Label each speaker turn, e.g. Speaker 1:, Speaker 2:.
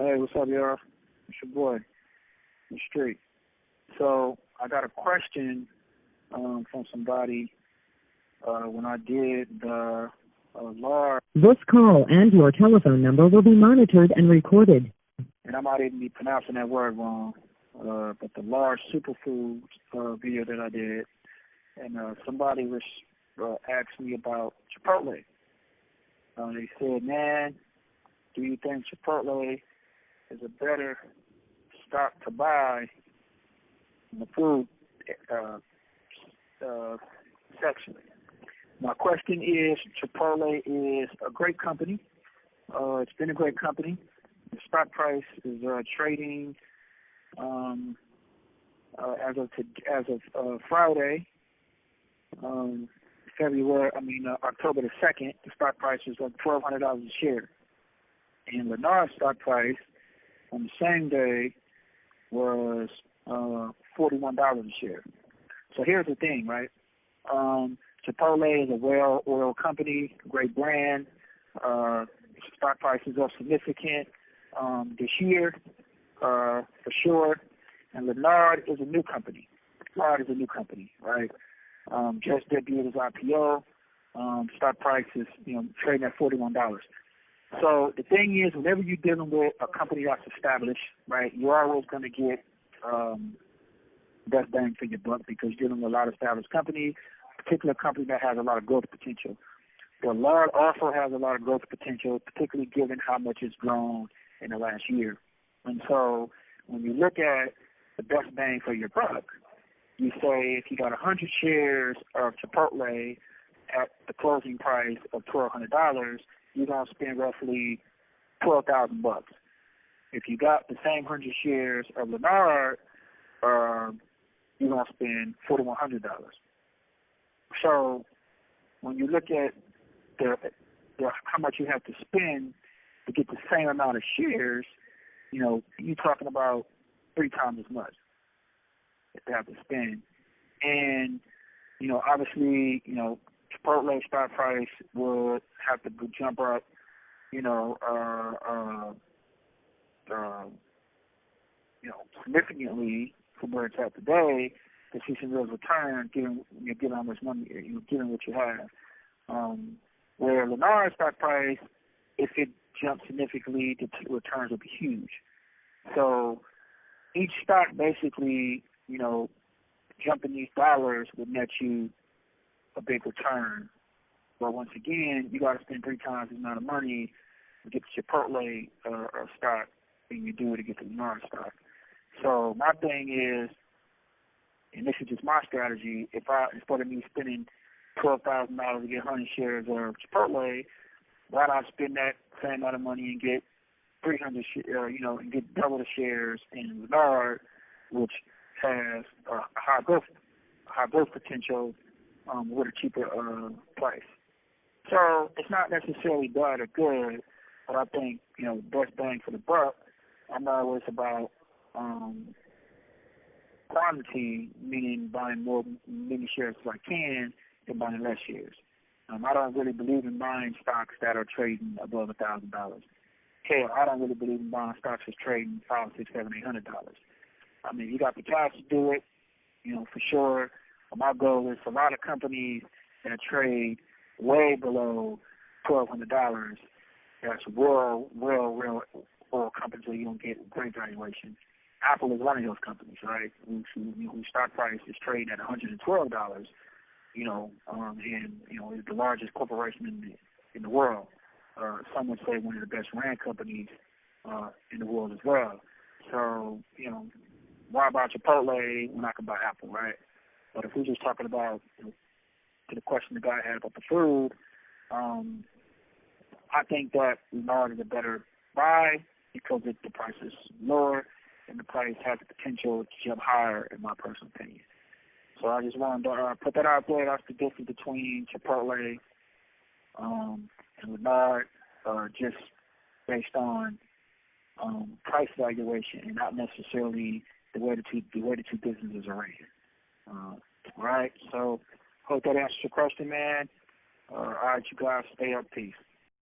Speaker 1: Hey, what's up, y'all? It's your boy, the street. So I got a question from somebody when I did the LAR.
Speaker 2: This call and your telephone number will be monitored and recorded.
Speaker 1: And I might even be pronouncing that word wrong, but the LAR Superfood video that I did, and somebody was asked me about Chipotle. They said, man, do you think Chipotle is a better stock to buy in the food section? My question is, Chipotle is a great company. It's been a great company. The stock price is trading as of Friday, October the 2nd. The stock price is like $1,200 a share. And Laird stock price on the same day was $41 a share. So here's the thing, right? Chipotle is a well-oiled company, great brand. Stock price is up significant this year, for sure. And Laird is a new company. Laird is a new company, right? Just debuted his IPO. Stock price is, trading at $41. So the thing is, whenever you're dealing with a company that's established, right, you're always going to get best bang for your buck because you're dealing with a lot of established companies, particular company that has a lot of growth potential. But Laird also has a lot of growth potential, particularly given how much it's grown in the last year. And so when you look at the best bang for your buck, you say if you got 100 shares of Chipotle at the closing price of $1,200, you're going to spend roughly $12,000. If you got the same 100 shares of Laird, you're going to spend $4,100. So when you look at how much you have to spend to get the same amount of shares, you're talking about 3 times as much that they have to spend. And, obviously, Chipotle stock price would have to jump up, significantly from where it's at today to see some real return, given how much money, given what you have. Where Laird stock price, if it jumps significantly, the returns will be huge. So each stock basically, jumping these dollars would net you a big return. But once again, you got to spend 3 times the amount of money to get the Chipotle stock than you do to get the Laird stock. So my thing is, and this is just my strategy, instead of me spending $12,000 to get 100 shares of Chipotle, why not spend that same amount of money and get 300, and get double the shares in Laird, which has a high growth potential with a cheaper price. So it's not necessarily bad or good, but I think best bang for the buck. I'm always about quantity, meaning buying many shares as I can than buying less shares. I don't really believe in buying stocks that are trading above $1,000. Hell, I don't really believe in buying stocks that's trading $500, $600, $700, $800. I mean, you got the cash to do it, for sure. But my goal is a lot of companies that trade way below $1,200. That's real oil companies where you don't get great valuation. Apple is one of those companies, right? Whose stock price is trading at $112. And is the largest corporation in the world. Some would say one of the best ran companies in the world as well. So, why buy Chipotle when I can buy Apple, right? But if we're just talking about, to the question the guy had about the food, I think that Laird is a better buy because the price is lower and the price has the potential to jump higher, in my personal opinion. So I just wanted to put that out there. That's the difference between Chipotle and Laird, just based on price valuation and not necessarily the way the two businesses are ran. All right. So hope that answers your question, man. All right, you guys stay up. Peace.